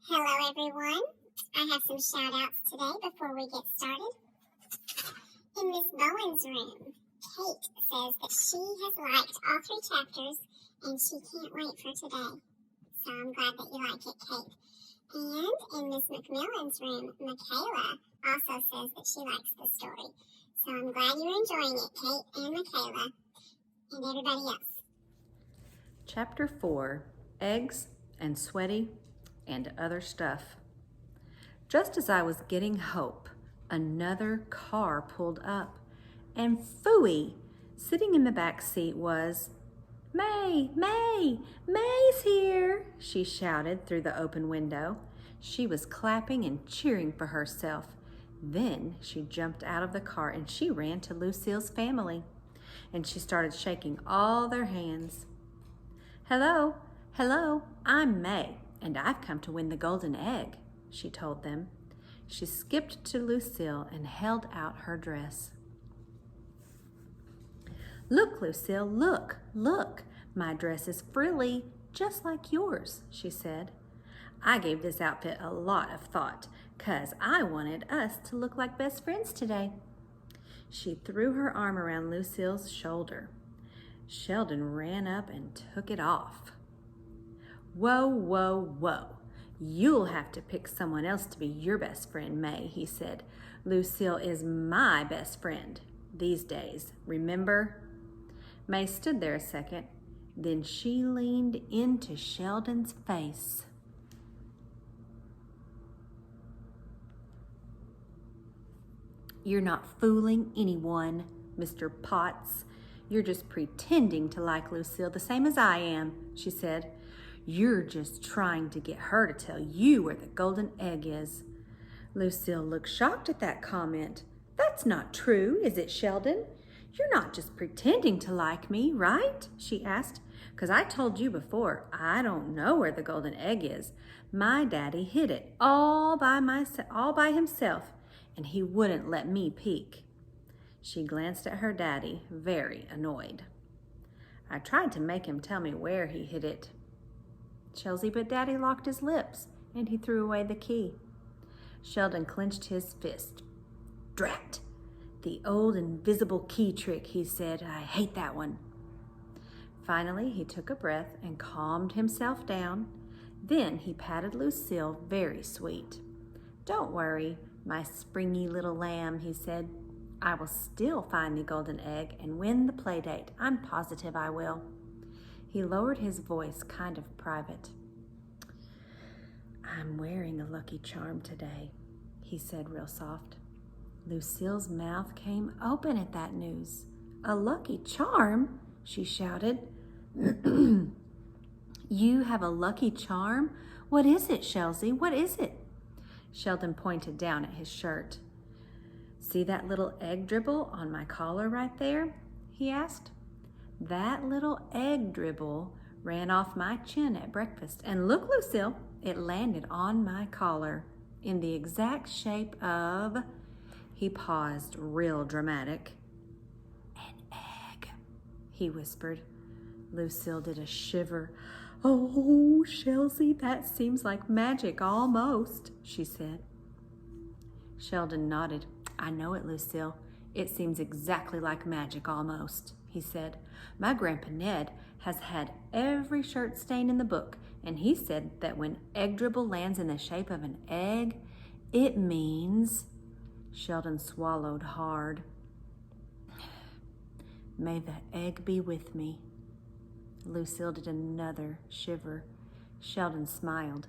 Hello everyone. I have some shout outs today before we get started. In Miss Bowen's room, Kate says that she has liked all 3 chapters and she can't wait for today. So I'm glad that you like it, Kate. And in Miss McMillan's room, Michaela also says that she likes the story. So I'm glad you're enjoying it, Kate and Michaela and everybody else. Chapter 4, Eggs and Sweaty and Other Stuff. Just as I was getting hope, another car pulled up, and phooey, sitting in the back seat was May, May's here, she shouted through the open window. She was clapping and cheering for herself. Then she jumped out of the car and she ran to Lucille's family, and she started shaking all their hands. Hello, I'm May, and I've come to win the golden egg, she told them. She skipped to Lucille and held out her dress. Look, Lucille, look, my dress is frilly, just like yours, she said. I gave this outfit a lot of thought, 'cause I wanted us to look like best friends today. She threw her arm around Lucille's shoulder. Sheldon ran up and took it off. Whoa. You'll have to pick someone else to be your best friend, May, he said. Lucille is my best friend these days, remember? May stood there a second. Then she leaned into Sheldon's face. You're not fooling anyone, Mr. Potts. You're just pretending to like Lucille the same as I am, she said. You're just trying to get her to tell you where the golden egg is. Lucille looked shocked at that comment. That's not true, is it, Sheldon? You're not just pretending to like me, right? She asked. 'Cause I told you before, I don't know where the golden egg is. My daddy hid it all by himself, and he wouldn't let me peek. She glanced at her daddy, very annoyed. I tried to make him tell me where he hid it, Chelsea, but Daddy locked his lips, and he threw away the key. Sheldon clenched his fist. Drat! The old invisible key trick, he said. I hate that one. Finally, he took a breath and calmed himself down. Then he patted Lucille very sweet. Don't worry, my springy little lamb, he said. I will still find the golden egg and win the play date. I'm positive I will. He lowered his voice kind of private. I'm wearing a lucky charm today, he said real soft. Lucille's mouth came open at that news. A lucky charm? She shouted. You have a lucky charm? What is it, Chelsea? What is it? Sheldon pointed down at his shirt. See that little egg dribble on my collar right there? He asked. That little egg dribble ran off my chin at breakfast. And look, Lucille, it landed on my collar in the exact shape of... He paused, real dramatic. An egg, he whispered. Lucille did a shiver. Oh, Chelsea, that seems like magic almost, she said. Sheldon nodded. I know it, Lucille. It seems exactly like magic almost, he said. My Grandpa Ned has had every shirt stain in the book, and he said that when egg dribble lands in the shape of an egg, it means... Sheldon swallowed hard. May the egg be with me. Lucille did another shiver. Sheldon smiled.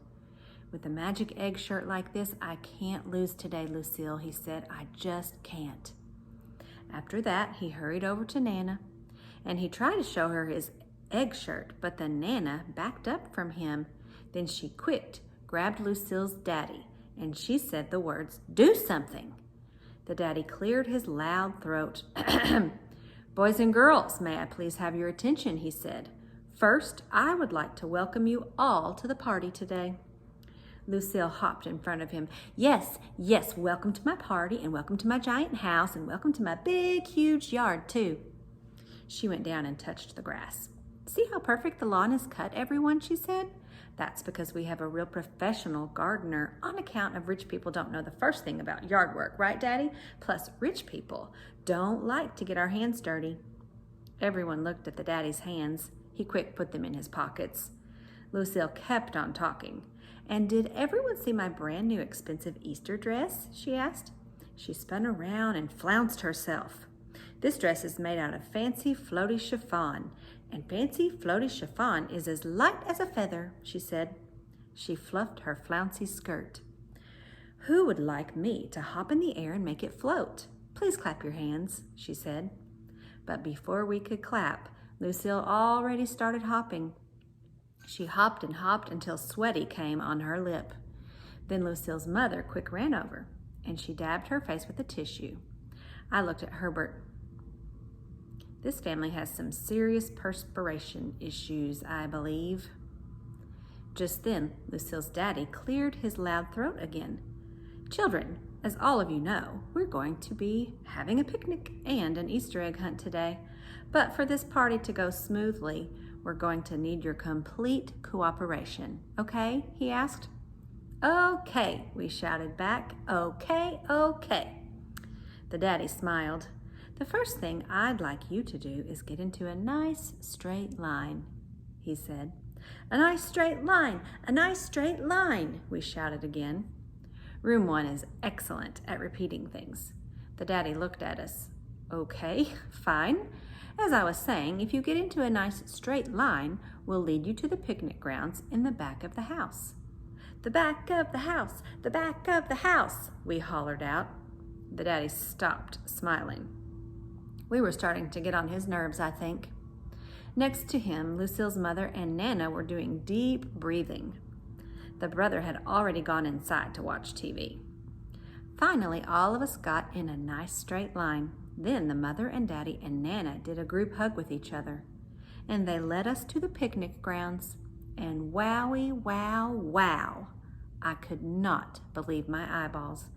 With a magic egg shirt like this, I can't lose today, Lucille, he said. I just can't. After that, he hurried over to Nana, and he tried to show her his egg shirt, but the Nana backed up from him. Then she quick grabbed Lucille's daddy, and she said the words, do something. The daddy cleared his loud throat. Boys and girls, may I please have your attention, he said. First, I would like to welcome you all to the party today. Lucille hopped in front of him. Yes, welcome to my party, and welcome to my giant house, and welcome to my big, huge yard, too. She went down and touched the grass. See how perfect the lawn is cut, everyone, she said. That's because we have a real professional gardener on account of rich people don't know the first thing about yard work, right, Daddy? Plus, rich people don't like to get our hands dirty. Everyone looked at the daddy's hands. He quick put them in his pockets. Lucille kept on talking. And did everyone see my brand new expensive Easter dress? She asked. She spun around and flounced herself. This dress is made out of fancy floaty chiffon, and fancy floaty chiffon is as light as a feather, she said. She fluffed her flouncy skirt. Who would like me to hop in the air and make it float? Please clap your hands, she said. But before we could clap, Lucille already started hopping. She hopped and hopped until sweaty came on her lip. Then Lucille's mother quick ran over, and she dabbed her face with a tissue. I looked at Herbert. This family has some serious perspiration issues, I believe. Just then, Lucille's daddy cleared his loud throat again. Children, as all of you know, we're going to be having a picnic and an Easter egg hunt today. But for this party to go smoothly, we're going to need your complete cooperation. Okay? He asked. Okay, we shouted back. Okay, okay. The daddy smiled. The first thing I'd like you to do is get into a nice straight line, he said. A nice straight line, a nice straight line, we shouted again. Room 1 is excellent at repeating things. The daddy looked at us. Okay, fine. As I was saying, if you get into a nice straight line, we'll lead you to the picnic grounds in the back of the house. The back of the house, the back of the house, we hollered out. The daddy stopped smiling. We were starting to get on his nerves, I think. Next to him, Lucille's mother and Nana were doing deep breathing. The brother had already gone inside to watch TV. Finally, all of us got in a nice straight line. Then the mother and daddy and Nana did a group hug with each other. And they led us to the picnic grounds. And wowie, wow, wow. I could not believe my eyeballs.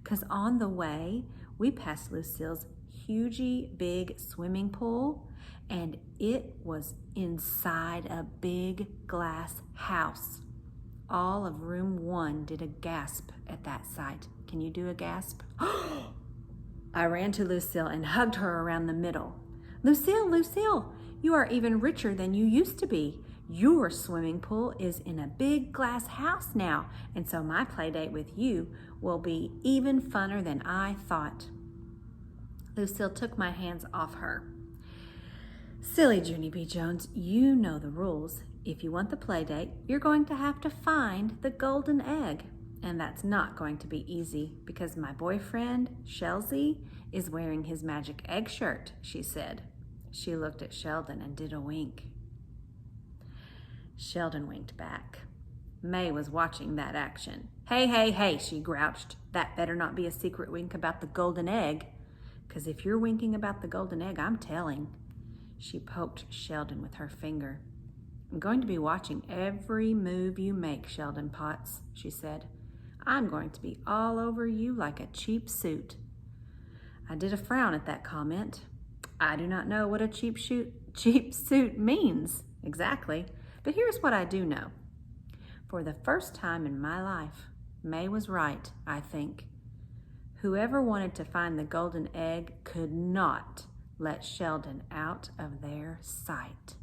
'Cause on the way, we passed Lucille's hugey big swimming pool, and it was inside a big glass house. All of room 1 did a gasp at that sight. Can you do a gasp? I ran to Lucille and hugged her around the middle. Lucille, Lucille, you are even richer than you used to be. Your swimming pool is in a big glass house now, and so my play date with you will be even funner than I thought. Lucille took my hands off her. Silly Junie B. Jones, you know the rules. If you want the play date, you're going to have to find the golden egg. And that's not going to be easy because my boyfriend, Shelzy, is wearing his magic egg shirt, she said. She looked at Sheldon and did a wink. Sheldon winked back. May was watching that action. Hey, hey, hey, she grouched. That better not be a secret wink about the golden egg. 'Cause if you're winking about the golden egg, I'm telling. She poked Sheldon with her finger. I'm going to be watching every move you make, Sheldon Potts, she said. I'm going to be all over you like a cheap suit. I did a frown at that comment. I do not know what a cheap suit means exactly, but here's what I do know. For the first time in my life, May was right, I think. Whoever wanted to find the golden egg could not let Sheldon out of their sight.